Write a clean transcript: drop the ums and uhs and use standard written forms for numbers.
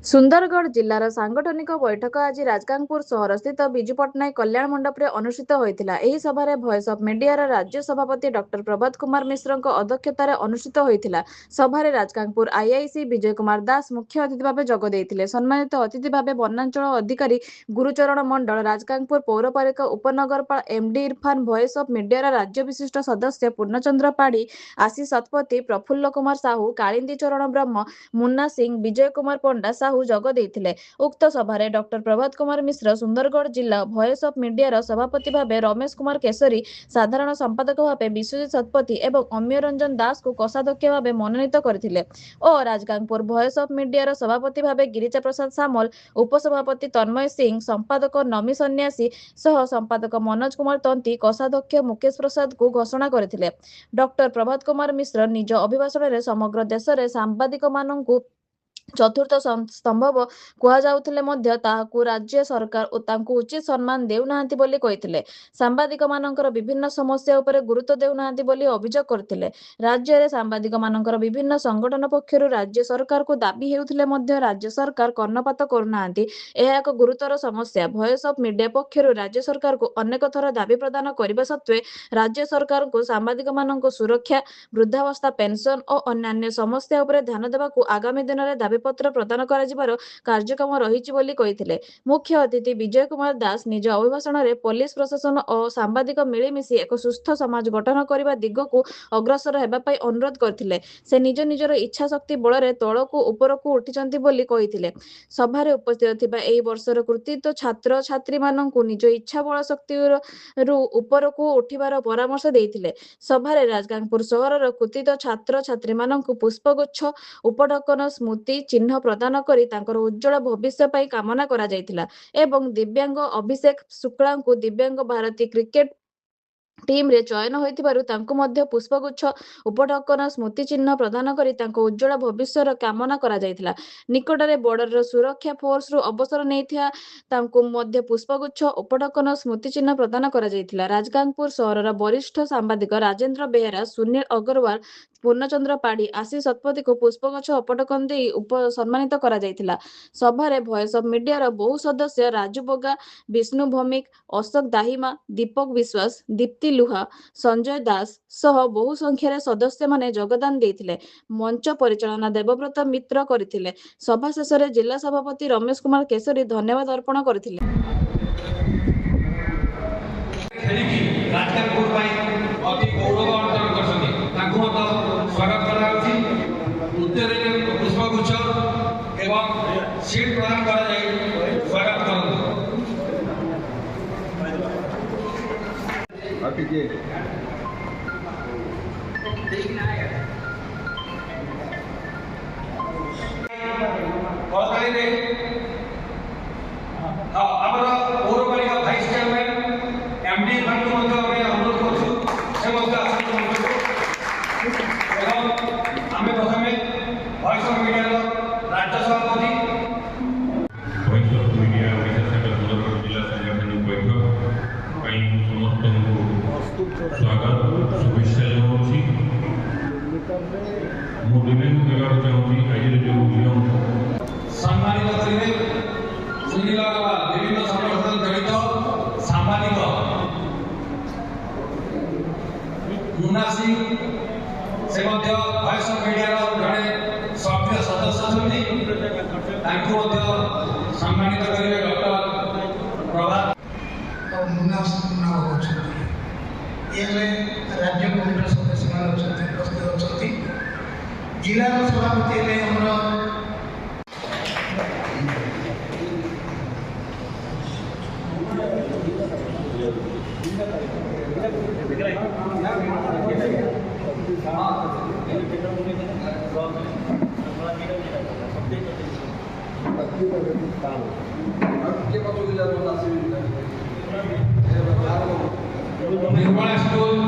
ସୁନ୍ଦରଗଡ଼ ଜିଲ୍ଲାର ସାଂଗଠନିକ ବୈଠକ ଆଜି ରାଜଗାଙ୍ଗପୁର ସହରସ୍ଥିତ ବିଜୁ ପଟ୍ଟନାୟକ କଲ୍ୟାଣ ମଣ୍ଡପରେ ଅନୁଷ୍ଠିତ ହୋଇଥିଲା। ଏହି ସଭାରେ ଭଏସ୍ ଅଫ୍ ମିଡିଆର ରାଜ୍ୟ ସଭାପତି ଡକ୍ଟର ପ୍ରଭାତ କୁମାର ମିଶ୍ରଙ୍କ ଅଧ୍ୟକ୍ଷତାରେ ଅନୁଷ୍ଠିତ ହୋଇଥିଲା। ସଭାରେ ରାଜଗାଙ୍ଗପୁର ଆଇଆଇସି ବିଜୟ କୁମାର ଦାସ ମୁଖ୍ୟ ଅତିଥି ଭାବେ ଯୋଗ ଦେଇଥିଲେ। ସମ୍ମାନିତ ଅତିଥି ଭାବେ ବନାଞ୍ଚଳ ଅଧିକାରୀ ଗୁରୁଚରଣ ମଣ୍ଡଳ, ରାଜଗାଙ୍ଗପୁର ପୌରପାଳିକା ଉପନଗରପାଳ ଏମ୍ଡି ଇରଫାନ, ଭଏସ୍ ଅଫ୍ ମିଡିଆର ରାଜ୍ୟ ବିଶିଷ୍ଟ ସଦସ୍ୟ ପୂର୍ଣ୍ଣଚନ୍ଦ୍ର ପାଢ଼ୀ, ଆଶିଷ ଶତପଥୀ, ପ୍ରଫୁଲ୍ଲ କୁମାର ସାହୁ, କାଳିନ୍ଦୀ ଚରଣ ବ୍ରହ୍ମ, ମୁନ୍ନା ସିଂ, ବିଜୟ କୁମାର ପଣ୍ଡା ସାହୁ ଯୋଗ ଦେଇଥିଲେ। ଉକ୍ତ ସଭାରେ ଡକ୍ଟର ପ୍ରଭାତ କୁମାର ମିଶ୍ର, ସୁନ୍ଦରଗଡ଼ ଜିଲ୍ଲା ଭଏସ୍ ଅଫ୍ ମିଡିଆର ସଭାପତି ଭାବେ ରମେଶ କୁମାର କେଶରୀ, ସାଧାରଣ ସମ୍ପାଦକ ଭାବେ ବିଶ୍ୱଜିତ ଶତପଥୀ ଏବଂ ଅମୀୟ ରଞ୍ଜନ ଦାସଙ୍କୁ କୋଷାଧ୍ୟକ୍ଷ ଭାବେ ମନୋନୀତ କରିଥିଲେ ଓ ରାଜଗାଙ୍ଗପୁର ଭଏସ୍ ଅଫ୍ ମିଡିଆର ସଭାପତି ଭାବେ ଗିରିଜା ପ୍ରସାଦ ସାମଲ, ଉପସଭାପତି ତନ୍ମୟ ସିଂ, ସମ୍ପାଦକ ନମି ସନ୍ନ୍ୟାସୀ ସହ ସମ୍ପାଦକ ମନୋଜ କୁମାର ତନ୍ତୀ, କୋଷାଧ୍ୟକ୍ଷ ମୁକେଶ ପ୍ରସାଦଙ୍କୁ ଘୋଷଣା କରିଥିଲେ। ଡକ୍ଟର ପ୍ରଭାତ କୁମାର ମିଶ୍ର ନିଜ ଅଭିଭାଷଣରେ ସମଗ୍ର ଦେଶରେ ସାମ୍ବାଦିକମାନଙ୍କୁ ଚତୁର୍ଥ ସ୍ତମ୍ଭ କୁହାଯାଉଥିଲେ ମଧ୍ୟ ତାହାକୁ ରାଜ୍ୟ ସରକାର ଓ ତାଙ୍କୁ ଉଚିତ ସମ୍ମାନ ଦେଉନାହାନ୍ତି ବୋଲି କହିଥିଲେ। ସାମ୍ବାଦିକମାନଙ୍କର ବିଭିନ୍ନ ସମସ୍ୟା ଉପରେ ଗୁରୁତ୍ୱ ଦେଉନାହାନ୍ତି ବୋଲି ଅଭିଯୋଗ କରିଥିଲେ। ରାଜ୍ୟରେ ସାମ୍ବାଦିକମାନଙ୍କର ବିଭିନ୍ନ ସଂଗଠନ ପକ୍ଷରୁ ରାଜ୍ୟ ସରକାରକୁ ଦାବି ହେଉଥିଲେ ମଧ୍ୟ ରାଜ୍ୟ ସରକାର କର୍ଣ୍ଣପାତ କରୁନାହାନ୍ତି। ଏହା ଏକ ଗୁରୁତର ସମସ୍ୟା। ଭଏସ୍ ଅଫ୍ ମିଡିଆ ପକ୍ଷରୁ ରାଜ୍ୟ ସରକାରକୁ ଅନେକ ଥର ଦାବି ପ୍ରଦାନ କରିବା ସତ୍ତ୍ୱେ ରାଜ୍ୟ ସରକାରଙ୍କୁ ସାମ୍ବାଦିକମାନଙ୍କ ସୁରକ୍ଷା, ବୃଦ୍ଧାବସ୍ଥା ପେନସନ ଓ ଅନ୍ୟାନ୍ୟ ସମସ୍ୟା ଉପରେ ଧ୍ୟାନ ଦେବାକୁ ଆଗାମୀ ଦିନରେ ଦାବିପତ୍ର ପ୍ରଦାନ କରାଯିବାର କାର୍ଯ୍ୟକ୍ରମ ରହିଛି ବୋଲି କହିଥିଲେ। ମୁଖ୍ୟ ଅତିଥି ବିଜୟ କୁମାର ଦାସ ନିଜ ଅଭିଭାଷଣରେ ପୋଲିସ ପ୍ରଶାସନ ଓ ସାମ୍ବାଦିକ ମିଳିମିଶି ଏକ ସୁସ୍ଥ ସମାଜ ଗଠନ କରିବା ଦିଗକୁ ଅଗ୍ରସର ହେବା ପାଇଁ ଅନୁରୋଧ କରିଥିଲେ। ସେ ନିଜ ନିଜର ଇଚ୍ଛା ଶକ୍ତି ବଳରେ ତଳକୁ ଉପରକୁ ଉଠିଛନ୍ତି ବୋଲି କହିଥିଲେ। ସଭାରେ ଉପସ୍ଥିତ ଥିବା ଏହି ବର୍ଷର କୃତିତ୍ୱ ଛାତ୍ରଛାତ୍ରୀମାନଙ୍କୁ ନିଜ ଇଚ୍ଛା ବଳ ଶକ୍ତିରୁ ଉପରକୁ ଉଠିବାର ପରାମର୍ଶ ଦେଇଥିଲେ। ସଭାରେ ରାଜଗାଙ୍ଗପୁର ସହରର କୃତିତ୍ୱ ଛାତ୍ରଛାତ୍ରୀମାନଙ୍କୁ ପୁଷ୍ପଗୁଚ୍ଛ, ଉପଢକନ, ସ୍ମୃତି ଚିହ୍ନ ପ୍ରଦାନ କରି ତାଙ୍କର ଉଜ୍ଜ୍ୱଳ ଭବିଷ୍ୟ ପାଇଁ କାମନା କରାଯାଇଥିଲା ଏବଂ ଦିବ୍ୟାଙ୍ଗ ଅଭିଷେକ ଶୁକ୍ଳାଙ୍କୁ ଦିବ୍ୟାଙ୍ଗ ଭାରତୀ କ୍ରିକେଟ ଟିମ୍ରେ ଚୟନ ହୋଇଥିବାରୁ ତାଙ୍କୁ ମଧ୍ୟ ପୁଷ୍ପଗୁଚ୍ଛ, ଉପଢକନ, ସ୍ମୃତି ଚିହ୍ନ ପ୍ରଦାନ କରି ତାଙ୍କ ଉଜ୍ଜ୍ୱଳ ଭବିଷ୍ୟର କାମନା କରାଯାଇଥିଲା। ନିକଟରେ ବର୍ଡର ସୁରକ୍ଷା ଫୋର୍ସରୁ ଅବସର ନେଇଥିବା ତାଙ୍କୁ ମଧ୍ୟ ପୁଷ୍ପଗୁଚ୍ଛ, ଉପଢକନ, ସ୍ମୃତି ଚିହ୍ନ ପ୍ରଦାନ କରାଯାଇଥିଲା। ରାଜଗାଙ୍ଗପୁର ସହରର ବରିଷ୍ଠ ସାମ୍ବାଦିକ ରାଜେନ୍ଦ୍ର ବେହେରା, ସୁନୀଲ ଅଗ୍ରୱାଲ, ପୂର୍ଣ୍ଣଚନ୍ଦ୍ର ପାଢ଼ୀ, ଆଶିଷ ଶତପଥୀଙ୍କୁ ପୁଷ୍ପଗୁଚ୍ଛ, ଉପଢକନ ଦେଇ ସମ୍ମାନିତ କରାଯାଇଥିଲା। ସଭାରେ ଭଏସ୍ ଅଫ୍ ମିଡିଆର ବହୁ ସଦସ୍ୟ ରାଜୁ ବଗା, ବିଷ୍ଣୁ ଭୌମିକ, ଅଶୋକ ଦାହିମା, ଦୀପକ ବିଶ୍ୱାସ, ଦୀପ୍ତି ଲୁହା, ସଞ୍ଜୟ ଦାସ ସହ ବହୁ ସଂଖ୍ୟାରେ ସଦସ୍ୟମାନେ ଯୋଗଦାନ ଦେଇଥିଲେ। ମଞ୍ଚ ପରିଚାଳନା ଦେବବ୍ରତ ମିତ୍ର କରିଥିଲେ। ସଭା ଶେଷରେ ଜିଲ୍ଲା ସଭାପତି ରମେଶ କୁମାର କେଶରୀ ଧନ୍ୟବାଦ ଅର୍ପଣ କରିଥିଲେ। ପୁଷ୍ପଗୁଚ୍ଛ ଏବଂ ସିଟ୍ ପ୍ରଦାନ କରାଯାଇ ସ୍ୱାଗତ କରନ୍ତୁ। ଆମର ପୌରପାଳିକା ଭାଇସ୍ ଚେୟାରମ୍ୟାନ୍ ଏମ୍ଡି ଇରଫାନଙ୍କୁ ମଧ୍ୟ ଆମେ ଅନୁରୋଧ କରୁଛୁ, ସେ ମଧ୍ୟ ଆସନ୍ତୁ ଏବଂ ଆମେ ପ୍ରଥମେ ଭଏସ୍ ଅଫ୍ ମିଡିଆର ରାଜ୍ୟ ସଭାପତି ଭଏସ୍ ଅଫ୍ ମିଡିଆ ଓଡ଼ିଶା ଶାଖା ସୁନ୍ଦରଗଡ଼ ଜିଲ୍ଲା ସାଂଗଠନିକ ବୈଠକ ପାଇଁ ସମସ୍ତଙ୍କୁ ସ୍ୱାଗତ ଶୁଭେଚ୍ଛା ଜଣାଉଛି। ମୁଁ ରିଭ୍ୟୁ ଦେବାକୁ ଚାହୁଁଛି ଆଜିର ଯେଉଁ ନିୟମ ସମ୍ମାନିତ କରିବେ ସୁନୀଲ ଅଗ୍ରୱାଲ, ବିଭିନ୍ନ ସଂଗଠନ ଜଡ଼ିତ ସାମ୍ବାଦିକ ମୁନ୍ନା ସିଂ, ସେ ମଧ୍ୟ ଭଏସ୍ ଅଫ୍ ମିଡିଆର ଜଣେ ସକ୍ରିୟ ସଦସ୍ୟ ଅଛନ୍ତି, ତାଙ୍କୁ ମଧ୍ୟ ସମ୍ମାନିତ କରିବେ ଡକ୍ଟର ପ୍ରଭାତ ମୁନ୍ନା ଅଛନ୍ତି। ଏବେ ରାଜ୍ୟ କମିଟିର ସଦସ୍ୟମାନେ ଅଛନ୍ତି, ଉପସ୍ଥିତ ଅଛନ୍ତି। ଜିଲ୍ଲାର ସଭାପତି ହେଲେ ଆମର ନିର୍ମଳା ସ୍କୁଲ